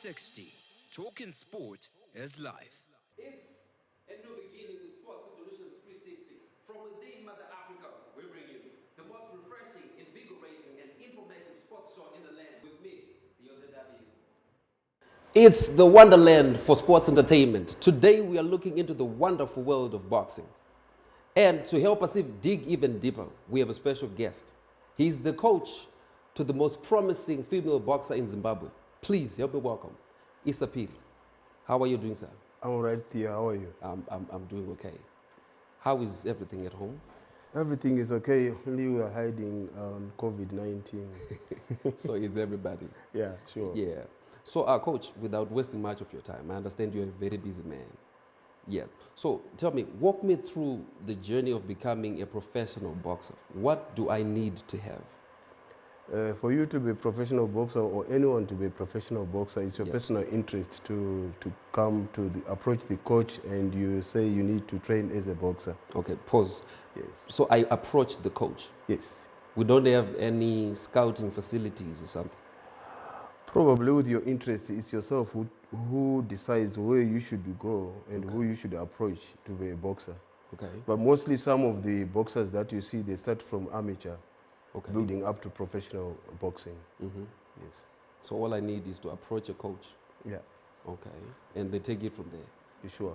360. Talking sport is life. It's a new beginning with Sports Evolution 360. From within Mother Africa, we bring you the most refreshing, invigorating, and informative sports show in the land with me, the OZW. It's the wonderland for sports entertainment. Today we are looking into the wonderful world of boxing. And to help us dig even deeper, we have a special guest. He's the coach to the most promising female boxer in Zimbabwe. Please help me welcome Issa Phiri. How are you doing, sir? I'm all right, Thea. How are you? I'm doing okay. How is everything at home? Everything is okay. Only we are hiding on COVID-19. So is everybody. Yeah, sure. Yeah. So, coach, without wasting much of your time, I understand you're a very busy man. Yeah. So, tell me, walk me through the journey of becoming a professional boxer. What do I need to have? For you to be a professional boxer or anyone to be a professional boxer, it's your Yes. personal interest to come to approach the coach and you say you need to train as a boxer. Okay, pause. Yes. So I approach the coach. Yes. We don't have any scouting facilities or something. Probably with your interest, it's yourself who decides where you should go and who you should approach to be a boxer. Okay. But mostly some of the boxers that you see, they start from amateur. Okay. Building up to professional boxing. Mm-hmm. Yes. So all I need is to approach a coach. Yeah. Okay. And they take it from there. You sure?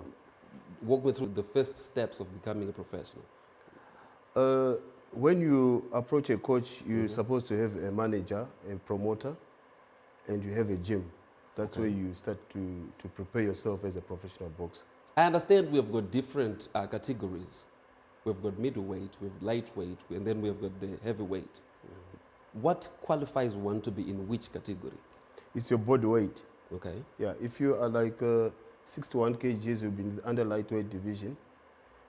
Walk me through the first steps of becoming a professional. When you approach a coach, you're supposed to have a manager, a promoter, and you have a gym. That's where you start to prepare yourself as a professional boxer. I understand we've got different categories. We've got middleweight, we've lightweight, and then we've got the heavyweight. What qualifies one to be in which category? It's your body weight. Okay. Yeah, if you are like 61 kgs, you'll be in the under lightweight division.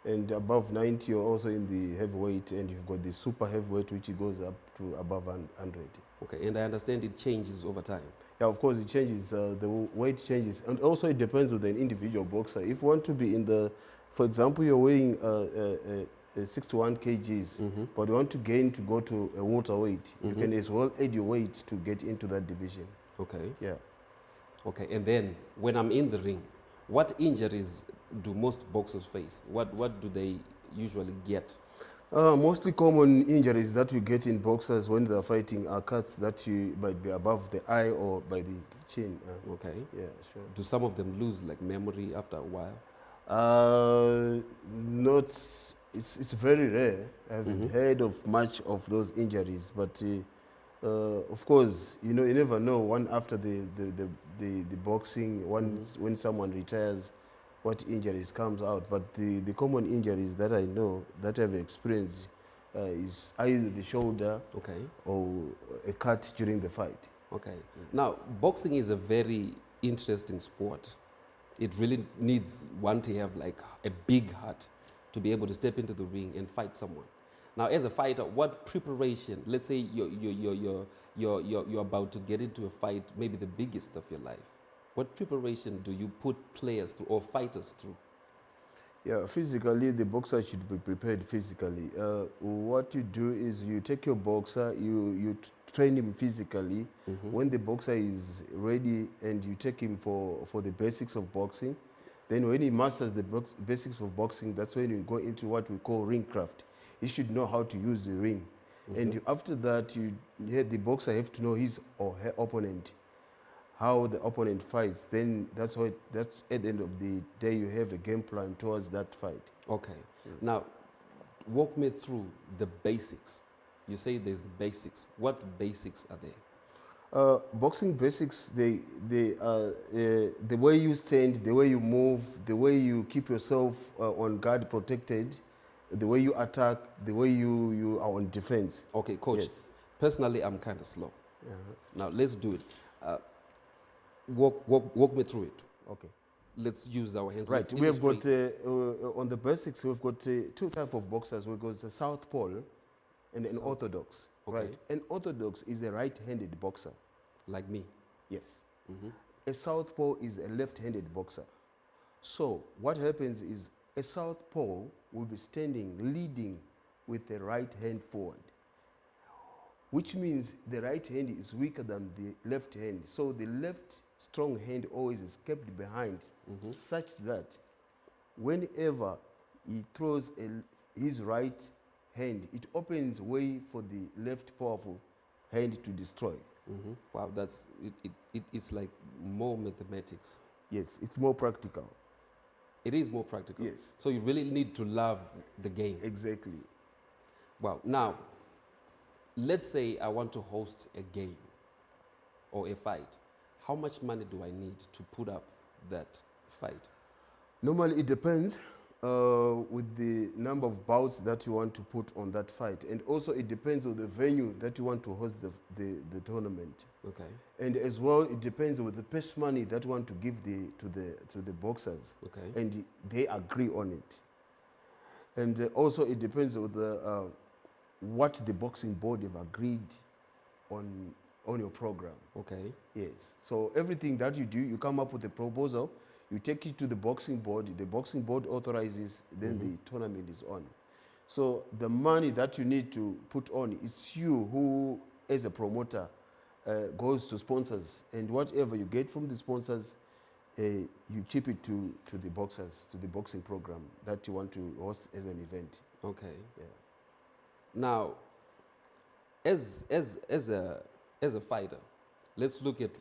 And above 90, you're also in the heavyweight, and you've got the super heavyweight, which goes up to above 100. Okay, and I understand it changes over time. Yeah, of course, it changes. The weight changes. And also, it depends on the individual boxer. If you want to be in the, for example, you're weighing 61 kgs, but you want to gain to go to a welterweight, you can as well add your weight to get into that division. Okay. Yeah. Okay, and then when I'm in the ring, what injuries do most boxers face? What do they usually get? Mostly common injuries that you get in boxers when they're fighting are cuts that you might be above the eye or by the chin. Okay. Yeah, sure. Do some of them lose like memory after a while? Not. It's very rare. I haven't heard of much of those injuries, but of course, you know, you never know. One after the boxing, when someone retires, what injuries comes out. But the common injuries that I know that I've experienced is either the shoulder, or a cut during the fight. Okay. Now, boxing is a very interesting sport. It really needs one to have like a big heart to be able to step into the ring and fight someone. Now, as a fighter, what preparation? Let's say you're about to get into a fight, maybe the biggest of your life. What preparation do you put players through or fighters through? Yeah, physically, the boxer should be prepared physically. What you do is you take your boxer, you train him physically. When the boxer is ready and you take him for the basics of boxing, then when he masters the basics of boxing, that's when you go into what we call ring craft. He should know how to use the ring. And after that, the boxer have to know his or her opponent, how the opponent fights. Then that's at the end of the day, you have a game plan towards that fight. Okay. Now, walk me through the basics. You say there's the basics. What basics are there? Boxing basics, they are the way you stand, the way you move, the way you keep yourself on guard protected, the way you attack, the way you are on defense. Okay, coach. Yes. Personally, I'm kind of slow. Now, let's do it. Walk me through it. Okay. Let's use our hands. Right. Let's We have got, illustrate. on the basics, we've got two types of boxers. We've got the southpaw and an orthodox. Okay. Right. An orthodox is a right-handed boxer. Like me. Yes. A southpaw is a left-handed boxer. So what happens is a southpaw will be standing, leading with the right hand forward, which means the right hand is weaker than the left hand. So the left strong hand always is kept behind, such that whenever he throws his right hand, it opens way for the left powerful hand to destroy. Wow, it's like more mathematics. Yes, it's more practical. It is more practical. Yes. So you really need to love the game. Exactly. Wow. Now, let's say I want to host a game or a fight. How much money do I need to put up that fight? Normally, it depends with the number of bouts that you want to put on that fight, and also it depends on the venue that you want to host the tournament. Okay. And as well, it depends with the purse money that you want to give to the boxers. Okay. And they agree on it. And also, it depends with the what the boxing board have agreed on your program. Okay. Yes. So everything that you do, you come up with a proposal, you take it to the boxing board authorizes, then the tournament is on. So the money that you need to put on, it's you who, as a promoter, goes to sponsors, and whatever you get from the sponsors, you chip it to the boxers, to the boxing program that you want to host as an event. Okay. Yeah. Now, as a fighter, let's look at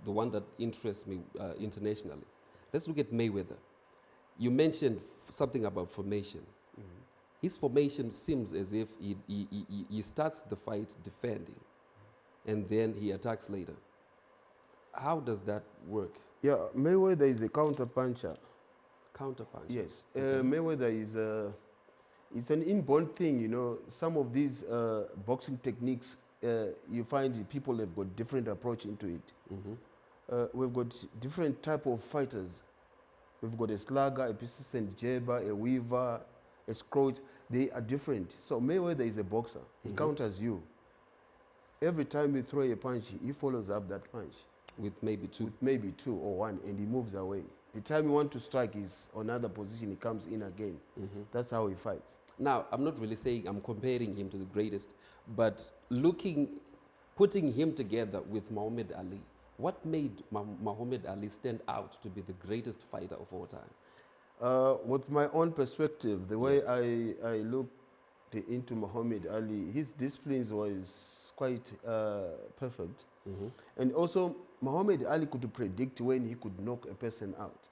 the one that interests me internationally. Let's look at Mayweather. You mentioned something about formation. His formation seems as if he starts the fight defending, and then he attacks later. How does that work? Yeah, Mayweather is a counter puncher. Counter punch. Yes, Okay. Mayweather is it's an inborn thing. You know, some of these boxing techniques, you find people have got different approach into it. We've got different type of fighters. We've got a slugger, a persistent jabber, a weaver, a scrouch. They are different. So Mayweather is a boxer. He counters you. Every time you throw a punch, he follows up that punch. With maybe two. With maybe 2 or 1, and he moves away. The time you want to strike is another position, he comes in again. That's how he fights. Now, I'm not really saying I'm comparing him to the greatest, but putting him together with Muhammad Ali, what made Muhammad Ali stand out to be the greatest fighter of all time? With my own perspective, the way I looked into Muhammad Ali, his disciplines was quite perfect. And also, Muhammad Ali could predict when he could knock a person out.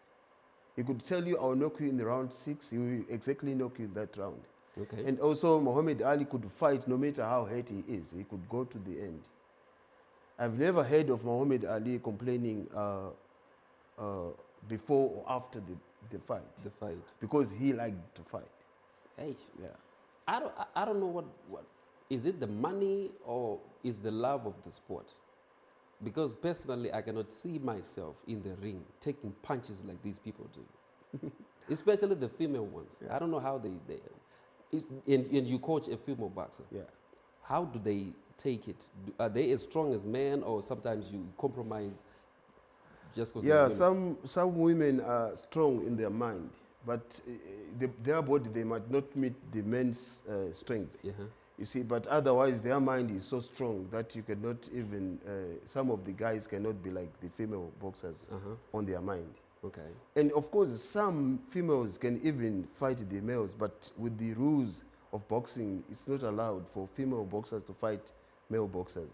He could tell you, I'll knock you in round 6, he will exactly knock you that round. Okay. And also, Muhammad Ali could fight no matter how hurt he is. He could go to the end. I've never heard of Muhammad Ali complaining before or after the fight. The fight. Because he liked to fight. Hey. Yeah. I don't know what is it, the money or is the love of the sport? Because personally, I cannot see myself in the ring taking punches like these people do. Especially the female ones. Yeah. I don't know how they and you coach a female boxer. Yeah. How do they take it? Are they as strong as men, or sometimes you compromise just because? Yeah, some women are strong in their mind, but their body, they might not meet the men's strength. You see, but otherwise their mind is so strong that you cannot even, some of the guys cannot be like the female boxers on their mind. Okay. And of course, some females can even fight the males, but with the rules of boxing, it's not allowed for female boxers to fight male boxers.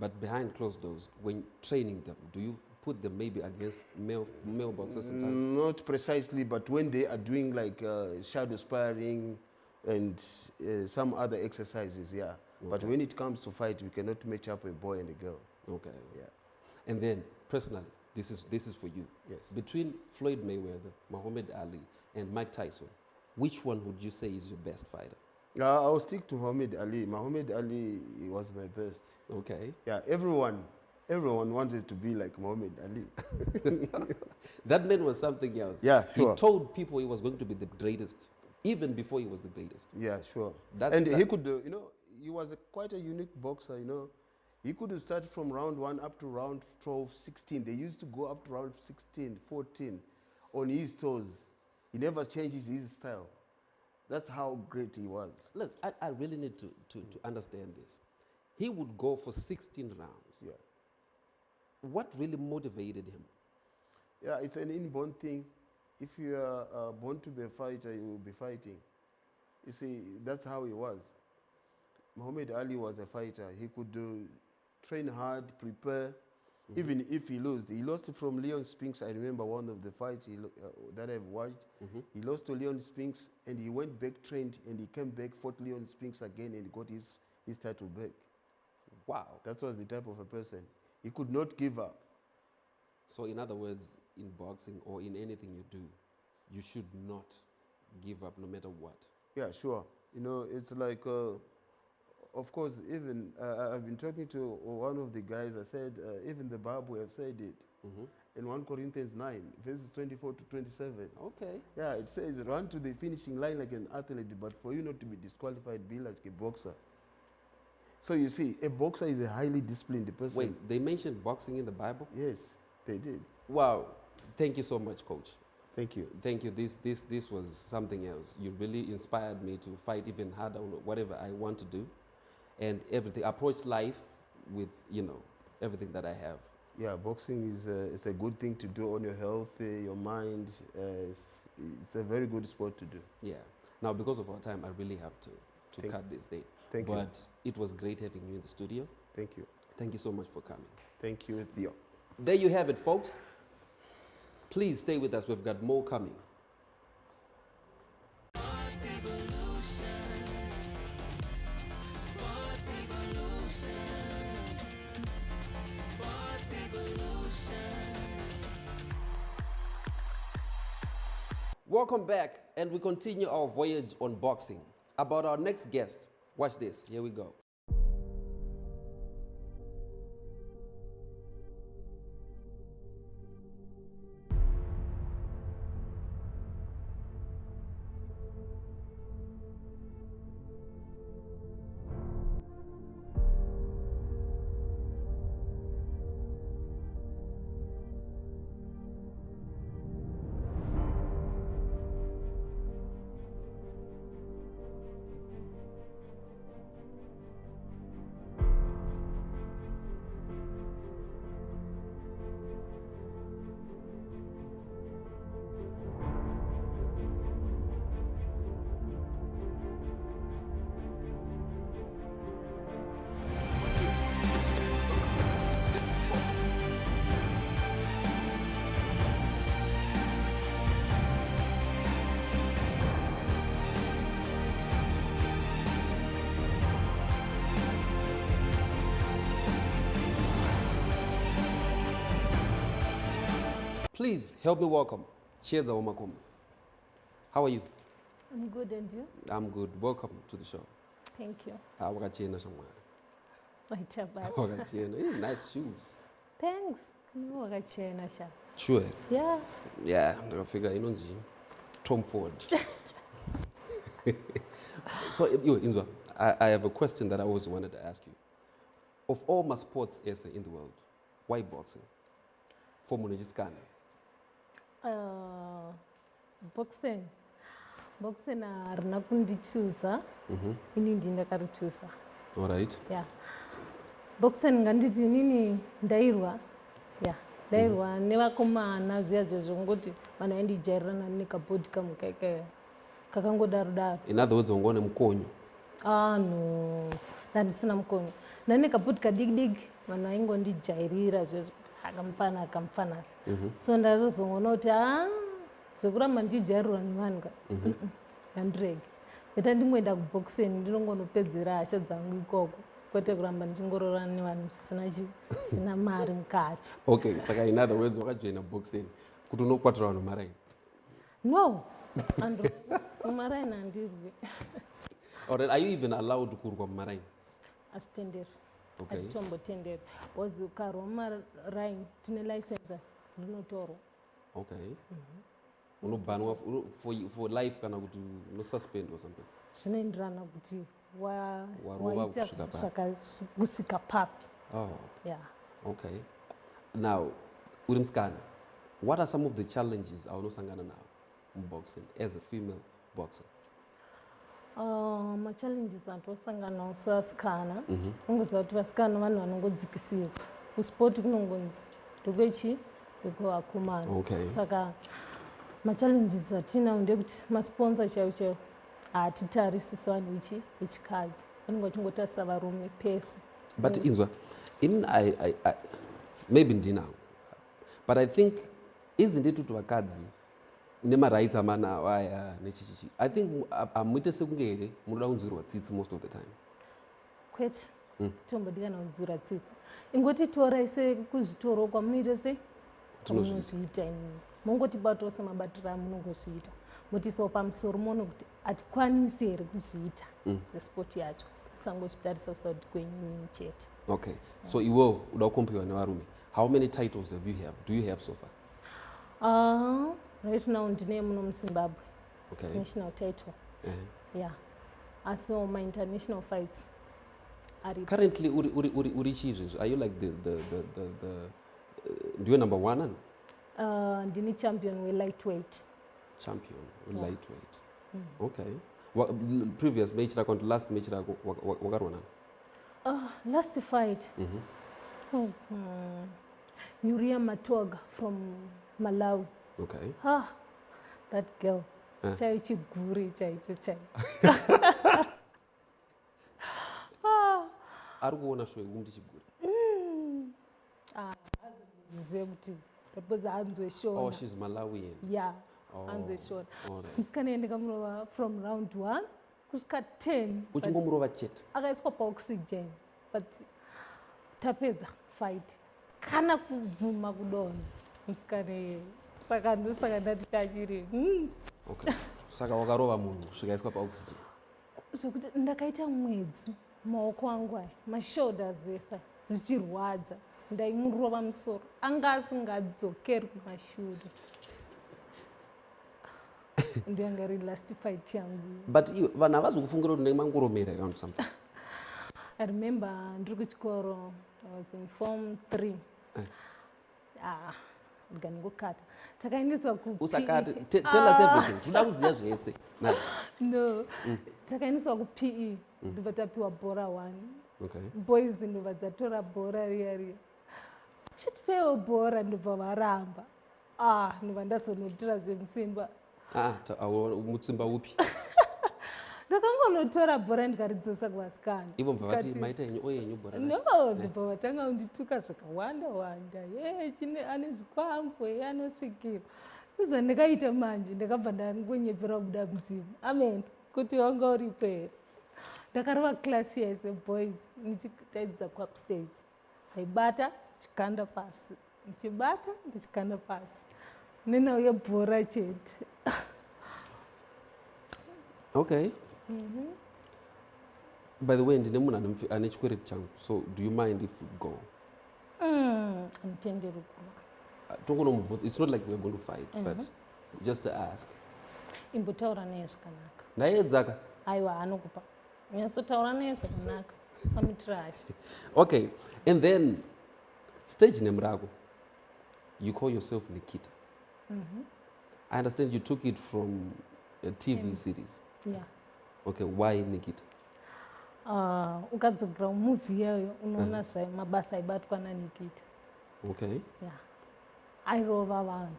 But behind closed doors, when training them, do you put them maybe against male boxers sometimes? Not precisely, but when they are doing like shadow sparring and some other exercises, yeah. Okay. But when it comes to fight, we cannot match up a boy and a girl. Okay. Yeah. And then, personally, this is for you. Yes. Between Floyd Mayweather, Muhammad Ali, and Mike Tyson, which one would you say is your best fighter? I'll stick to Muhammad Ali. Muhammad Ali was my best. Okay. Yeah, everyone wanted to be like Muhammad Ali. That man was something else. Yeah, sure. He told people he was going to be the greatest, even before he was the greatest. Yeah, sure. And he could, he was quite a unique boxer, He could start from round 1 up to round 12, 16. They used to go up to round 16, 14 on his toes. He never changes his style. That's how great he was. Look, I really need to understand this. He would go for 16 rounds. Yeah. what really motivated him? Yeah, it's an inborn thing. If you are born to be a fighter, you will be fighting. You see, that's how he was. Muhammad Ali was a fighter. He could train hard, prepare. Even if he lost from Leon Spinks. I remember one of the fights that I've watched. He lost to Leon Spinks, and he went back, trained, and he came back, fought Leon Spinks again, and got his title back. Wow. That was the type of a person. He could not give up. So in other words, in boxing or in anything you do, you should not give up no matter what. Yeah, sure. You know, it's like, of course, even I've been talking to one of the guys. I said, even the Bible have said it in 1 Corinthians 9, verses 24 to 27. Okay. Yeah, it says, run to the finishing line like an athlete, but for you not to be disqualified, be like a boxer. So you see, a boxer is a highly disciplined person. Wait, they mentioned boxing in the Bible? Yes, they did. Wow. Thank you so much, Coach. Thank you. Thank you. This was something else. You really inspired me to fight even harder on whatever I want to do, and everything. Approach life with, everything that I have. Yeah, boxing is a good thing to do on your health, your mind. It's a very good sport to do. Yeah. Now, because of our time, I really have to cut this day. Thank you. But it was great having you in the studio. Thank you. Thank you so much for coming. Thank you, Theo. There you have it, folks. Please stay with us. We've got more coming. Welcome back, and we continue our voyage on boxing. About our next guest, watch this. Here we go. Please help me welcome Chiedza Homakoma. How are you? I'm good, and you? I'm good. Welcome to the show. Thank you. Wakachena somewhere. Wakachena. Nice shoes. Thanks. Wakachena sha. Sure. Yeah. Yeah, I figure inonji Tom Ford. So, Inzwa, I have a question that I always wanted to ask you. Of all my sports essay in the world, why boxing? For Munajiskana. Boxing. Boxing arina kundichuza. Ini ndakarichuza. All right. Yeah. Boxing nganditi nini ndairwa. Yeah. Ndairwa nevakomana zviya zvongoti vanoendi jairana nekabhodhi kamukeke kakangodaro. In other words, ungone mkonyo. No. Ndandisina mkonyo. Nane kabhodhi kadiki vanhu vaingondijairira zvezvo. akamfana so ndazozongoona kuti zvekuramba ndichijairirwa nevanhu ngandirege beta ndimboenda kuboxing ndinongonopedzera hasha dzangu ikoko kwete kuramba ndichingororana nevanhu zvisina mari mukati. Okay, saka in other words wakajoina boxing kuti unokwatira vanhu maraini? No, ando mumaraini handirwi. Alright, are you even allowed kurwa mumaraini? Asitenderi. Okay. Achitombotendera because ukarwa mumaraini tine license rinotorwa. Okay. Unobanwa for life kana kuti unosuspend or something? Zvinoenderana kuti waita kusvika papi. Oh. Yeah. Okay. Now, uri musikana, what are some of the challenges aunosangana nawo in boxing as a female boxer? Machallenges antosangana nawo sevasikana ungoziva kuti vasikana vanhu vanongodzikisirwa kusport kunongonzi ndokwechi ndekwevakomana. Okay. Saka machallenges atinawo ndekuti masponsa chaiwo haatitarisi sevanhu vechikadzi vanenge vachingotarisa varume pese. But inzwa, I maybe ndinawo, but I think isn't it kuti vakadzi nemarights amanawo aya nechichichi, I think amuite sekunge here munoda kunzwirwa tsitsi most of the time. Kwete tombodikana kunzwira tsitsi, ingoti torai sekuzvitoro kwamunoita sei kwamunozviita imimi, mongotibatawo semabatiro amunongozviita, motiisawo pamusoro moona kuti hatikwanisi here kuzviita zvesport yacho, sangozvitarisa kusauti kwenyu imimi chete. Okay, so iwo uda kukompiwa nevarume. How many titles do you have so far? Right now ndine muno muZimbabwe. Okay. National title. Yeah. Also my international fights are currently uri chizvezvo, are you like the ndiwe number 1 ani? Ndini champion we lightweight. Champion we lightweight. Okay. Previous match rako, last match rako wakarwa nani? Last fight was Nuria Matoga from Malawi. Okay. That girl. Chai chiguri chaicho chai. Ari kuona shwe ndi chiguri. Azizive kuti because anzweshona. Oh, she's Malawian. Yeah. Anzweshona. Musikanaendeka munova from round 1 kusvika 10. Uchingomurova chete. Akaiswa paoxygen but tapedza fight kana kubvuma kudonha musikane saka ndosaka ndati chachiri. Okay. Saka wakarova munhu svikaiswa paoxygen. Zvokuti ndakaita mwedzi maoko angu aya mashoulders ese zvichirwadza, ndaimurova musoro anga asingadzokeri kumashure. Ndiyanga iri last fight yangu. But vanhu havazokufungira kuti ndemangoromera kana something. I remember ndiri kuchikoro, I was in form 3. Ndikangokata takaendeswa usakati tell us everything, toda kuziva zvese. No, takaendeswa kuPE ndobva tapiwa bhora 1. Okay. Boys ndobva dzatora bhora riya riya, chitipewo bhora ndobva varamba. Ndobva ndazonotora zvemutsimba. Mutsimba upi? Ndakangonotora bhora ndikaridzosa kuvasikana. Ivo mbva vati maita yenyu oyenyu bhora? No, ndobva vatanga kundituka zvakawanda wanda. Ane zvikwangwe anosvikira. Izvo ndakaita manje ndakabva ndangonyepera kubuda mudzimu. Amen. Kuti wanga uripo here. Ndakarova klasi yese boys ndichitaidzisa kuupstairs. Ndaibata chikanda pasi. Ndichibata ndichikanda pasi. Nena yebhora chete. Okay. By the way, ndine munhu ane chikwereti changu, so do you mind if we go? Anditenderi kuva. Tongonomubvunza, it's not like we're going to fight, but just to ask. Imbotaura naye zvakanaka. Ndaedzaka. Aiwa anokupa. Nyatsotaura naye zvakanaka. Samutrash. Okay, and then stage name rako, you call yourself Nikita. I understand you took it from a TV series. Yeah. Okay, why Nikita? Ukadzokera mumovie yayo unoona mabasa aibatwa naNikita. Okay. Yeah. Airova vanhu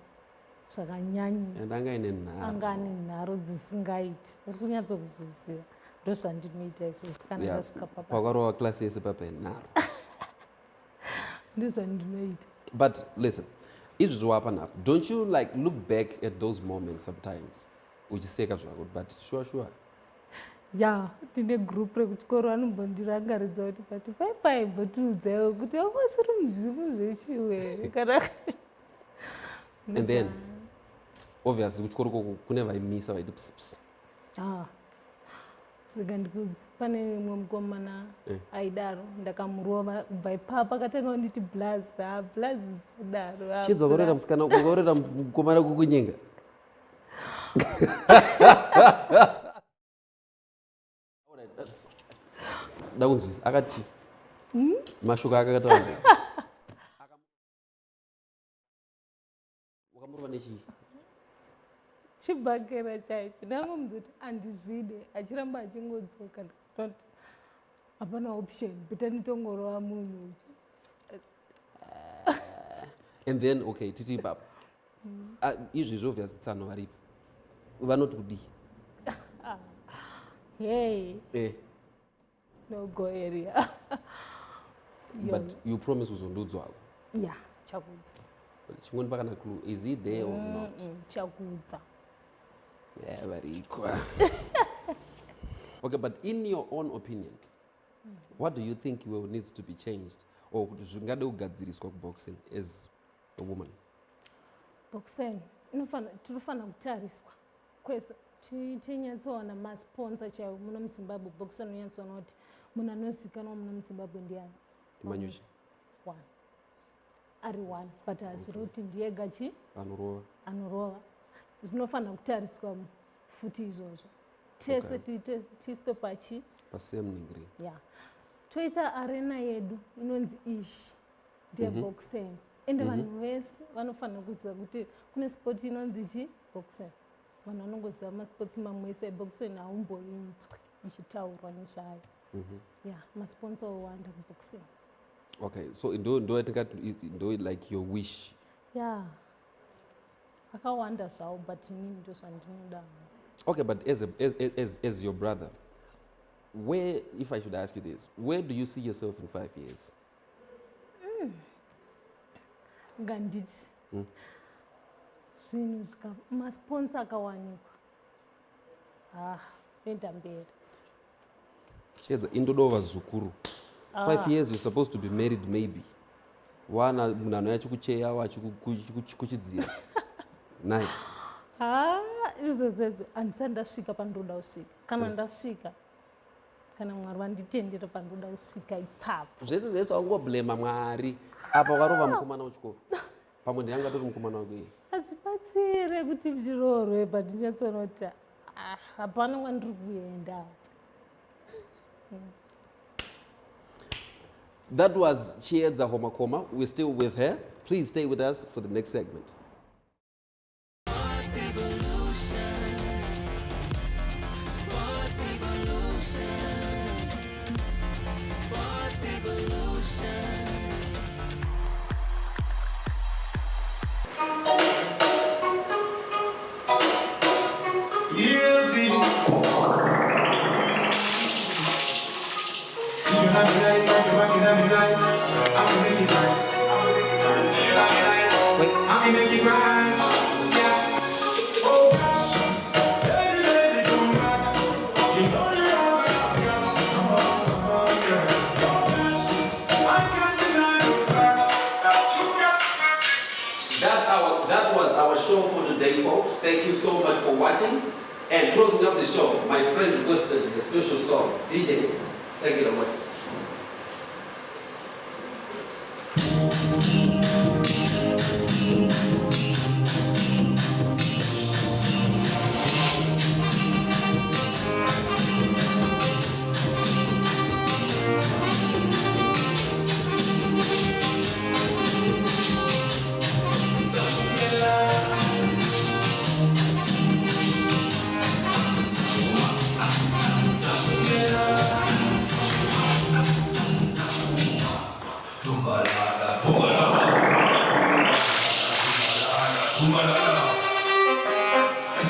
zvakanyanyisa. And anga ine nharo. Anga ane nharo dzisingaiti. Uri kunyatsokuzviziva. Ndozvandinoita izvozvo kana ndasvika pabasa. Pakarova klasi yese papa enharo. Ndozvandinoita. But listen, izvozvo wapa napo, don't you like look back at those moments sometimes uchiseka zvako, but sure. Yeah, tine group rekuchikoro anombondirangaridza kuti pati pai bhotiudzaiwo kuti awasiri mudzimu zveshiwe kana. And then obviously kuchikoro koko kune vaimisa vaiti psps. Rega ndikudzi pane mumwe mukomana aidaro ndakamurova kubva ipapo akatanga kunditi blast dzadaro. Chiedza ukaurera musikana ukaurera mukomana kukunyenga. Ndakunzwisa akati mashoko akataura. Wakamurova nechii? Chibhakera chaicho ndangomudza kuti andizvide achiramba achingodzoka ndikati hapana option beta nditongorova munhu. And then okay titi papa izvizvi obviously tsano varipo vanoti kudii Hey, eh no go area. but you promise uzondudzwako Yeah, chakudza. chimweni pakana clue is he there or not Chakudza. yeah variko okay but in your own opinion what do you think will needs to be changed or kuti zvingade kugadziriswa kuboxing as a woman? Boxing tinofana kutariswa kwese tinyatsoona masponsa chaiwo muno muzimbabwe. Boxing unonyatsoona kuti munhu anozikanwa muno muzimbabwe ndiani? Manyushi One. Ari one, but hazviri kuti ndiyega anorova. Zvinofana kutariswa futi izvozvo tese tiiswe pasame ningiri. Yeah. Toita arena yedu inonzi ishi ndeyeboxing ende vanhu vese vanofana kuziva kuti kune sport inonzi chi boxing. Vanhu vanongoziva maspoti mamwe ese eboxing haumboinzwi ichitaurwa nezvayo. Yeah, masponsa owanda kuboxing. Okay, so ndo like your wish. Yeah, akawanda zvawo but inini ndo zvandinoda. Okay, but as your brother, where, if I should ask you this, where do you see yourself in 5 years? Nganditi zvinhu masponsa akawanikwa enda mberi. Chiedza indodova zukuru. 5 years you're supposed to be married maybe. Wana munhu anouya achikucheyawo achikuchidzira. Nai. Izvozvo handisati ndasvika pandoda kusvika. Kana ndasvika kana Mwari vanditendera pandoda kusvika ipapo. Zvese zvese wangoblema Mwari apa warova mukomana wechikoro. Pamwe ndiyanga tori mukomana wako iye. Hazvibatsire kuti ndiroorwe but ndinyatsoona kuti hapana kwandiri kuenda. That was Chiedza Homakoma. We're still with her. Please stay with us for the next segment. That was our show for today, folks. Thank you so much for watching. And closing up the show, my friend requested a special song. DJ, take it away.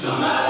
Tumalala.